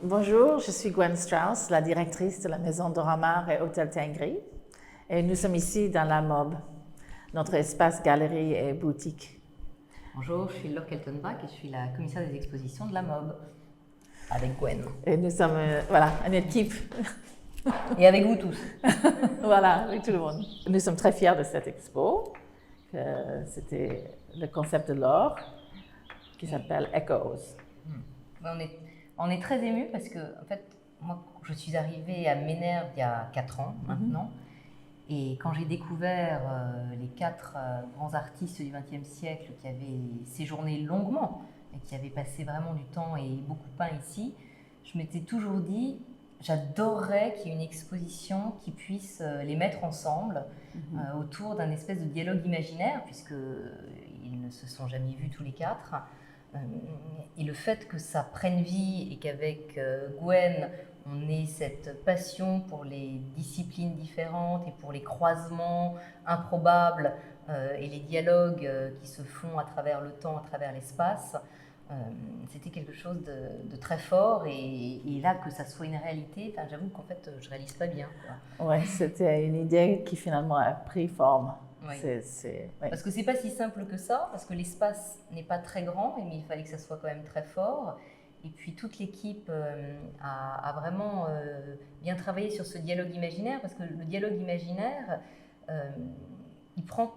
Bonjour, je suis Gwen Strauss, la directrice de la maison Dora Maar et Hôtel Tengri. Et nous sommes ici dans la MOB, notre espace galerie et boutique. Bonjour, je suis Laure Keltenbach et je suis la commissaire des expositions de la MOB, avec Gwen. Et nous sommes, une équipe. Et avec vous tous. Voilà, avec tout le monde. Nous sommes très fiers de cette expo. C'était le concept de Laure, qui s'appelle Echoes. On est très émus parce que, en fait, moi, je suis arrivée à Ménherbe il y a 4 ans maintenant. Et quand j'ai découvert les 4 grands artistes du XXe siècle qui avaient séjourné longuement et qui avaient passé vraiment du temps et beaucoup peint ici, je m'étais toujours dit, j'adorerais qu'il y ait une exposition qui puisse les mettre ensemble autour d'un espèce de dialogue imaginaire, puisqu'ils ne se sont jamais vus tous les 4. Et le fait que ça prenne vie et qu'avec Gwen, on ait cette passion pour les disciplines différentes et pour les croisements improbables et les dialogues qui se font à travers le temps, à travers l'espace, c'était quelque chose de très fort. Et là, que ça soit une réalité, j'avoue qu'en fait, je ne réalise pas bien. Oui, c'était une idée qui finalement a pris forme. Oui. Ouais. Parce que c'est pas si simple que ça, parce que l'espace n'est pas très grand, mais il fallait que ça soit quand même très fort. Et puis toute l'équipe a vraiment bien travaillé sur ce dialogue imaginaire, parce que le dialogue imaginaire, il prend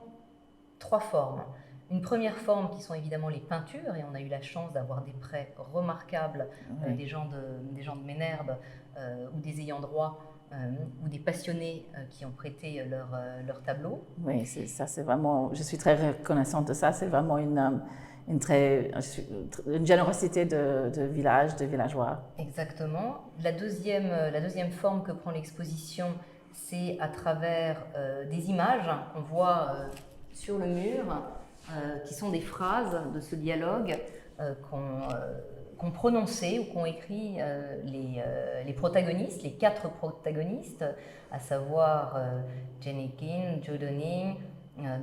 3 formes. Une première forme qui sont évidemment les peintures, et on a eu la chance d'avoir des prêts remarquables des gens de Ménherbe ou des ayants droit, ou des passionnés qui ont prêté leur tableau. Oui, ça c'est vraiment, je suis très reconnaissante de ça, c'est vraiment une générosité de village, de villageois. Exactement. La deuxième forme que prend l'exposition, c'est à travers des images qu'on voit sur le mur, qui sont des phrases de ce dialogue qu'ont prononcé ou qu'ont écrit les protagonistes, les 4 protagonistes, à savoir Jenny King, Joe Donning,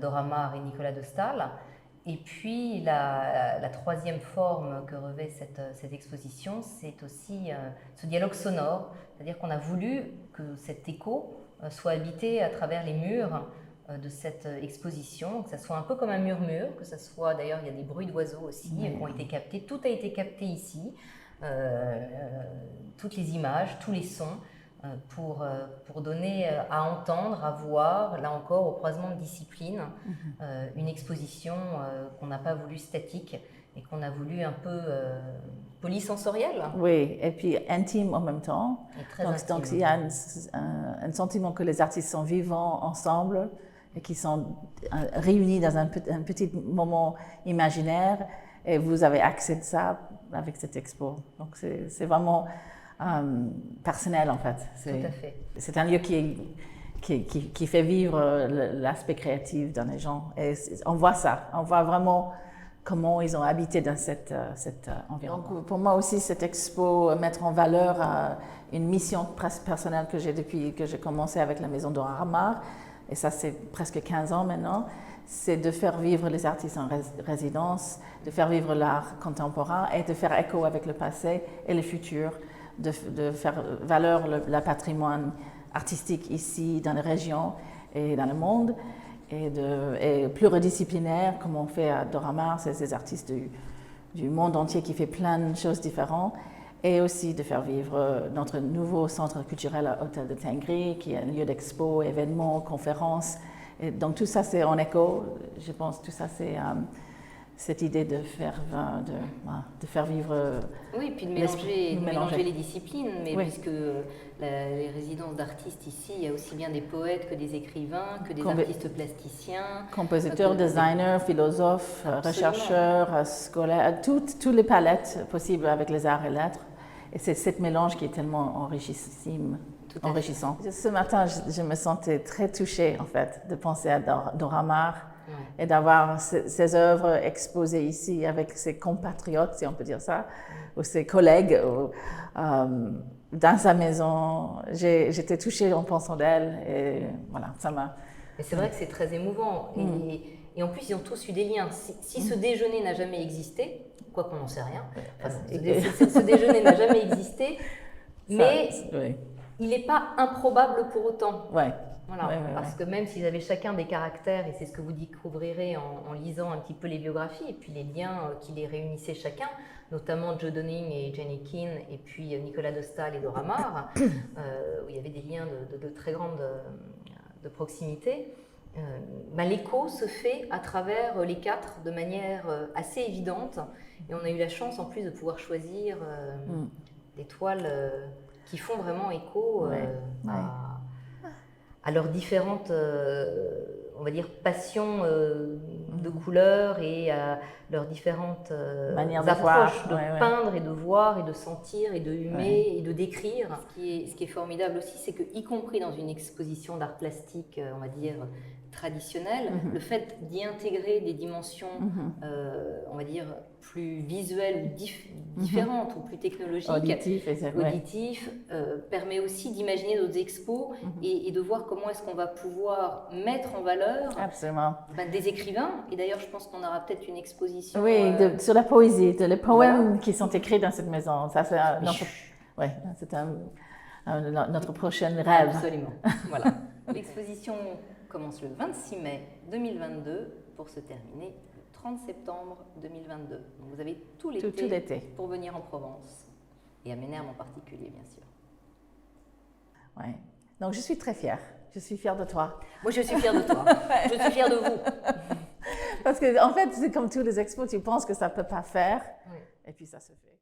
Dora Maar et Nicolas de Staël. Et puis la troisième forme que revêt cette exposition, c'est aussi ce dialogue sonore, c'est-à-dire qu'on a voulu que cet écho soit habité à travers les murs de cette exposition, que ça soit un peu comme un murmure, que ça soit, d'ailleurs il y a des bruits d'oiseaux aussi qui ont été captés, tout a été capté ici, toutes les images, tous les sons, pour donner à entendre, à voir, là encore au croisement de disciplines, une exposition qu'on n'a pas voulu statique et qu'on a voulu un peu polysensorielle. Oui, et puis intime en même temps. Donc il y a un sentiment que les artistes sont vivants ensemble et qui sont réunis dans un petit moment imaginaire, et vous avez accès de ça avec cette expo. Donc c'est vraiment personnel en fait. Tout à fait. C'est un lieu qui fait vivre l'aspect créatif dans les gens. Et on voit ça, on voit vraiment comment ils ont habité dans cet environnement. Donc pour moi aussi, cette expo mettre en valeur une mission personnelle que j'ai depuis que j'ai commencé avec la maison Dora Maar, et ça c'est presque 15 ans maintenant, c'est de faire vivre les artistes en résidence, de faire vivre l'art contemporain et de faire écho avec le passé et le futur, de faire valeur le patrimoine artistique ici dans les régions et dans le monde, et pluridisciplinaire comme on fait à Dora Maar, c'est des artistes du monde entier qui fait plein de choses différentes, et aussi de faire vivre notre nouveau centre culturel à Hôtel de Tengri, qui est un lieu d'expo, événements, conférences. Et donc tout ça c'est en écho, je pense, tout ça c'est cette idée de faire vivre. Oui, puis de mélanger les disciplines, mais puisque les résidences d'artistes ici, il y a aussi bien des poètes que des écrivains, que des artistes plasticiens. Compositeurs, designers, philosophes, chercheurs, scolaires, toutes les palettes possibles avec les arts et lettres. Et c'est ce mélange qui est tellement enrichissant. Ce matin, je me sentais très touchée en fait de penser à Dora Maar. Et d'avoir ses œuvres exposées ici avec ses compatriotes, si on peut dire ça, ou ses collègues dans sa maison. J'étais touchée en pensant d'elle, et voilà, ça m'a... Et c'est vrai que c'est très émouvant. Et en plus, ils ont tous eu des liens. Si ce déjeuner n'a jamais existé, quoi qu'on n'en sait rien, ce déjeuner n'a jamais existé, mais il n'est pas improbable pour autant. Voilà, parce que même s'ils avaient chacun des caractères, et c'est ce que vous découvrirez en lisant un petit peu les biographies, et puis les liens qui les réunissaient chacun, notamment Joe Donning et Jenny Keane, et puis Nicolas de Staël et Dora Maar, où il y avait des liens de très grande de proximité, l'écho se fait à travers les quatre de manière assez évidente, et on a eu la chance en plus de pouvoir choisir des toiles qui font vraiment écho à leurs différentes, on va dire, passions de couleurs et à leurs différentes approches de peindre et de voir et de sentir et de humer et de décrire. Ce qui est formidable aussi, c'est que, y compris dans une exposition d'art plastique, on va dire, traditionnelle, le fait d'y intégrer des dimensions, on va dire, plus visuelles ou différentes ou plus technologiques, auditifs, permet aussi d'imaginer d'autres expos et de voir comment est-ce qu'on va pouvoir mettre en valeur des écrivains. Et d'ailleurs, je pense qu'on aura peut-être une exposition sur la poésie, les poèmes qui sont écrits dans cette maison. Ça, c'est notre prochain rêve. Absolument. Voilà. L'exposition commence le 26 mai 2022 pour se terminer le 30 septembre 2022. Donc vous avez tout l'été pour venir en Provence et à Ménherbe en particulier, bien sûr. Donc je suis très fière. Je suis fière de toi. Moi, je suis fière de toi. Je suis fière de vous. Parce que en fait, c'est comme tous les expos, tu penses que ça ne peut pas faire et puis ça se fait.